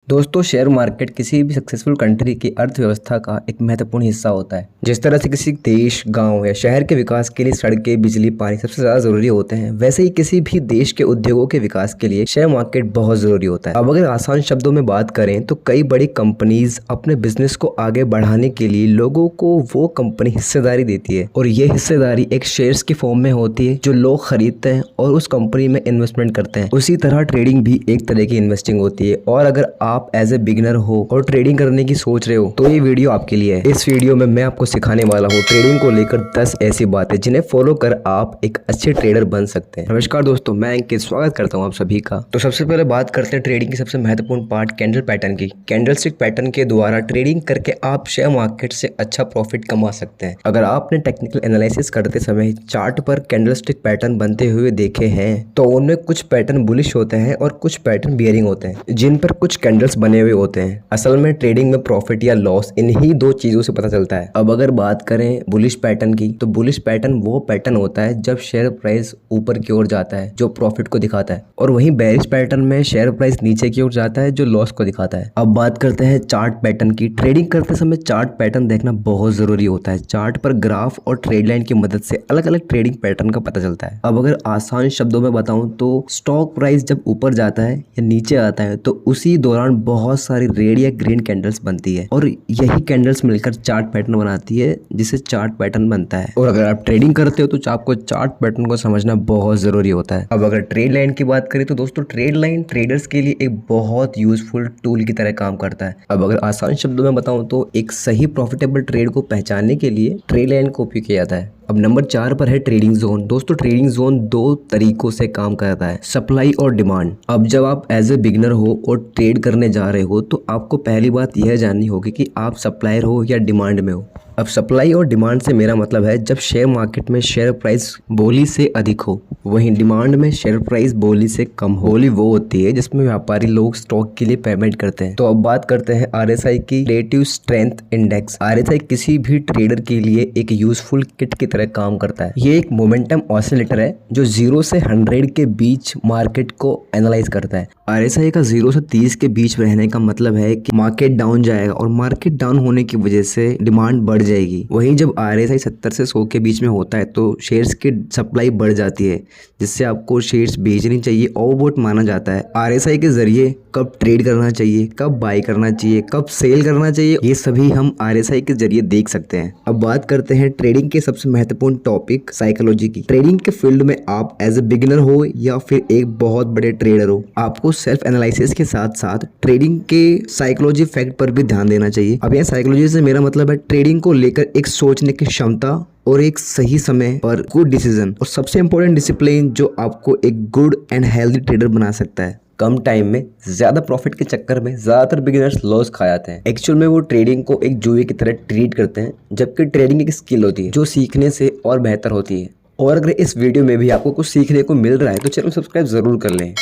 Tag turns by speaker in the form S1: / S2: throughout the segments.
S1: दोस्तों, share market किसी भी सक्सेसफुल कंट्री की अर्थव्यवस्था का एक महत्वपूर्ण हिस्सा होता है। जिस तरह से किसी देश, गांव या शहर के विकास के लिए सड़कें, बिजली, पानी सबसे ज्यादा जरूरी होते हैं, वैसे ही किसी भी देश के उद्योगों के विकास के लिए शेयर मार्केट बहुत जरूरी होता है। अब अगर आसान शब्दों में बात करें तो कई बड़ी कंपनीज अपने बिजनेस को आगे बढ़ाने के लिए लोगों को वो कंपनी हिस्सेदारी देती है, और ये हिस्सेदारी एक शेयर्स की फॉर्म में होती है जो लोग खरीदते हैं और उस कंपनी में इन्वेस्टमेंट करते हैं। उसी तरह ट्रेडिंग भी एक तरह की इन्वेस्टिंग होती है, और अगर आप एज ए बिगिनर हो और ट्रेडिंग करने की सोच रहे हो तो ये वीडियो आपके लिए है। इस वीडियो में मैं आपको सिखाने वाला हूँ ट्रेडिंग को लेकर 10 ऐसी बातें जिन्हें फॉलो कर आप एक अच्छे ट्रेडर बन सकते हैं। नमस्कार दोस्तों, मैं अंकित स्वागत करता हूँ आप सभी का। तो सबसे पहले बात करते हैं ट्रेडिंग की सबसे महत्वपूर्ण पार्ट कैंडल पैटर्न की। कैंडल स्टिक पैटर्न के द्वारा ट्रेडिंग करके आप शेयर मार्केट से अच्छा प्रॉफिट कमा सकते हैं। अगर आपने टेक्निकल एनालिसिस करते समय चार्ट पर कैंडल स्टिक पैटर्न बनते हुए देखे हैं तो उनमें कुछ पैटर्न बुलिश होते हैं और कुछ पैटर्न बियरिंग होते हैं, जिन पर कुछ कैंडल्स बने हुए होते हैं। असल में ट्रेडिंग में प्रॉफिट या लॉस इन्हीं दो चीजों से पता चलता है। अब अगर बात करें बुलिश पैटर्न की, तो बुलिश पैटर्न वो पैटर्न होता है जब शेयर प्राइस ऊपर की ओर जाता है जो प्रॉफिट को दिखाता है, और वहीं बेरिश पैटर्न में शेयर प्राइस नीचे की ओर जाता है जो लॉस को दिखाता है। अब बात करते हैं चार्ट पैटर्न की। ट्रेडिंग करते समय चार्ट पैटर्न देखना बहुत जरूरी होता है। चार्ट पर ग्राफ और ट्रेड लाइन की मदद से अलग अलग ट्रेडिंग पैटर्न का पता चलता है। अब अगर आसान शब्दों में बताऊं तो स्टॉक प्राइस जब ऊपर जाता है या नीचे आता है तो उसी दौरान बहुत सारी रेड या ग्रीन कैंडल्स बनती है, और यही कैंडल्स मिलकर चार्ट पैटर्न बनाती है जिसे चार्ट पैटर्न बनता है। और अगर आप ट्रेडिंग करते हो तो आपको चार्ट पैटर्न को समझना बहुत जरूरी होता है। अब अगर ट्रेड लाइन की बात करें तो दोस्तों, ट्रेड लाइन ट्रेडर्स के लिए एक बहुत यूजफुल टूल की तरह काम करता है। अब अगर आसान शब्दों में बताऊं तो एक सही प्रॉफिटेबल ट्रेड को पहचानने के लिए ट्रेड लाइन को उपयोग किया जाता है। अब नंबर 4 पर है ट्रेडिंग जोन। दोस्तों, ट्रेडिंग जोन दो तरीकों से काम करता है, सप्लाई और डिमांड। अब जब आप एज ए बिगिनर हो और ट्रेड करने जा रहे हो तो आपको पहली बात यह जाननी होगी कि आप सप्लायर हो या डिमांड में हो। अब सप्लाई और डिमांड से मेरा मतलब है जब शेयर मार्केट में शेयर प्राइस बोली से अधिक हो, वहीं डिमांड में शेयर प्राइस बोली से कम हो। बोली वो होती है जिसमें व्यापारी लोग स्टॉक के लिए पेमेंट करते हैं। तो अब बात करते हैं आरएसआई की, रिलेटिव स्ट्रेंथ इंडेक्स। आरएसआई किसी भी ट्रेडर के लिए एक यूजफुल किट की तरह काम करता है। ये एक मोमेंटम ऑसिलेटर है जो 0 से 100 के बीच मार्केट को एनालाइज करता है। आरएसआई का 0 से 30 के बीच रहने का मतलब है कि मार्केट डाउन जाएगा, और मार्केट डाउन होने की वजह से डिमांड बढ़ जाएगी। वहीं जब आरएसआई 70 से 100 के बीच में होता है तो शेयर्स की सप्लाई बढ़ जाती है, जिससे आपको शेयर्स बेचनी चाहिए। ओवरबॉट माना जाता है। आरएसआई के जरिए कब ट्रेड करना चाहिए, कब बाय करना चाहिए, कब सेल करना चाहिए, ये सभी हम आरएसआई के जरिए देख सकते हैं। अब बात करते हैं ट्रेडिंग के सबसे महत्वपूर्ण टॉपिक साइकोलॉजी की। ट्रेडिंग के फील्ड में आप एज ए बिगिनर हो या फिर एक बहुत बड़े ट्रेडर हो, आपको सेल्फ एनालिसिस के साथ साथ ट्रेडिंग के साइकोलॉजी फैक्ट पर भी ध्यान देना चाहिए। अब यह साइकोलॉजी से मेरा मतलब है ट्रेडिंग को लेकर एक सोचने की क्षमता और एक सही समय पर गुड डिसीजन, और सबसे इंपॉर्टेंट डिसिप्लिन जो आपको एक गुड एंड हेल्दी ट्रेडर बना सकता है। कम टाइम में ज्यादा प्रॉफिट के चक्कर में ज्यादातर बिगिनर्स लॉस खा जाते हैं। एक्चुअल में वो ट्रेडिंग को एक जुए की तरह ट्रीट करते हैं, जबकि ट्रेडिंग एक स्किल होती है जो सीखने से और बेहतर होती है। और अगर इस वीडियो में भी आपको कुछ सीखने को मिल रहा है तो चैनल सब्सक्राइब जरूर कर लें।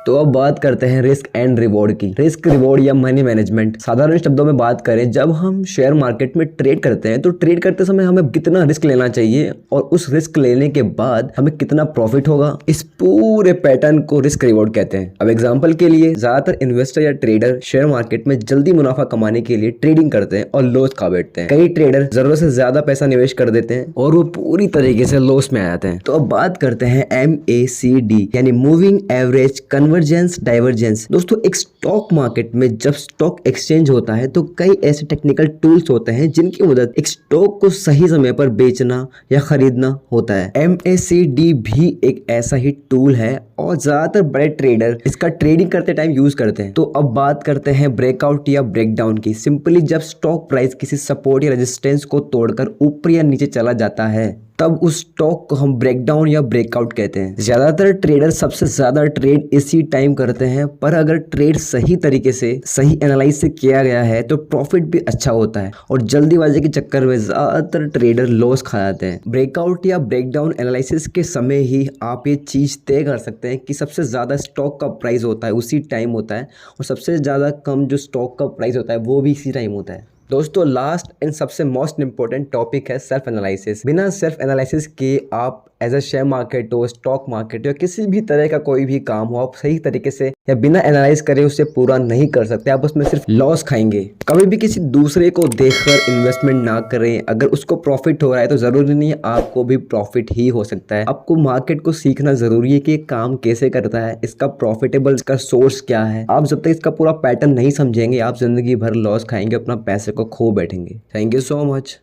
S1: तो अब बात करते हैं रिस्क एंड रिवॉर्ड की। रिस्क, रिवॉर्ड या मनी मैनेजमेंट। साधारण शब्दों में बात करें, जब हम शेयर मार्केट में ट्रेड करते हैं तो ट्रेड करते समय हमें कितना रिस्क लेना चाहिए और उस रिस्क लेने के बाद हमें कितना प्रॉफिट होगा, इस पूरे पैटर्न को रिस्क रिवॉर्ड कहते हैं। अब एग्जांपल के लिए, ज्यादातर इन्वेस्टर या ट्रेडर शेयर मार्केट में जल्दी मुनाफा कमाने के लिए ट्रेडिंग करते हैं और लॉस खा बैठते हैं। कई ट्रेडर जरूरत से ज्यादा पैसा निवेश कर देते हैं और वो पूरी तरीके से लॉस में आ जाते हैं। तो अब बात करते हैं MACD यानी मूविंग एवरेज कन्वर्जेंस डाइवर्जेंस। दोस्तों, एक स्टॉक मार्केट में जब स्टॉक एक्सचेंज होता है तो कई ऐसे टेक्निकल टूल्स होते हैं जिनकी मदद एक स्टॉक को सही समय पर बेचना या खरीदना होता है। MACD भी एक ऐसा ही टूल है और ज्यादातर बड़े ट्रेडर इसका ट्रेडिंग करते टाइम यूज करते हैं। तो अब बात करते हैं ब्रेकआउट या ब्रेकडाउन की। सिंपली जब स्टॉक प्राइस किसी सपोर्ट या रेजिस्टेंस को तोड़कर ऊपर या नीचे चला जाता है तब उस स्टॉक को हम ब्रेकडाउन या ब्रेकआउट कहते हैं। ज्यादातर ट्रेडर सबसे ज्यादा ट्रेड इसी टाइम करते हैं, पर अगर ट्रेड सही तरीके से, सही एनालाइज से किया गया है तो प्रॉफिट भी अच्छा होता है, और जल्दीबाजी के चक्कर में ज्यादातर ट्रेडर लॉस खा जाते हैं। ब्रेकआउट या ब्रेकडाउन एनालिसिस के समय ही आप ये चीज तय कर सकते हैं कि सबसे ज्यादा स्टॉक का प्राइस होता है उसी टाइम होता है, और सबसे ज्यादा कम जो स्टॉक का प्राइस होता है वो भी इसी टाइम होता है। दोस्तों, लास्ट एंड सबसे मोस्ट इंपॉर्टेंट टॉपिक है सेल्फ एनालिसिस। बिना सेल्फ एनालिसिस के आप एज अ शेयर मार्केट हो, स्टॉक मार्केट हो, या किसी भी तरह का कोई भी काम हो, आप सही तरीके से या बिना एनालाइज करे उसे पूरा नहीं कर सकते। आप उसमें सिर्फ लॉस खाएंगे। कभी भी किसी दूसरे को देखकर इन्वेस्टमेंट ना करें। अगर उसको प्रॉफिट हो रहा है तो जरूरी नहीं है आपको भी प्रॉफिट ही हो सकता है। आपको मार्केट को सीखना जरूरी है कि ये काम कैसे करता है, इसका प्रॉफिटेबल, इसका सोर्स क्या है। आप जब तक इसका पूरा पैटर्न नहीं समझेंगे, आप जिंदगी भर लॉस खाएंगे, अपना पैसे को खो बैठेंगे। Thank you so much.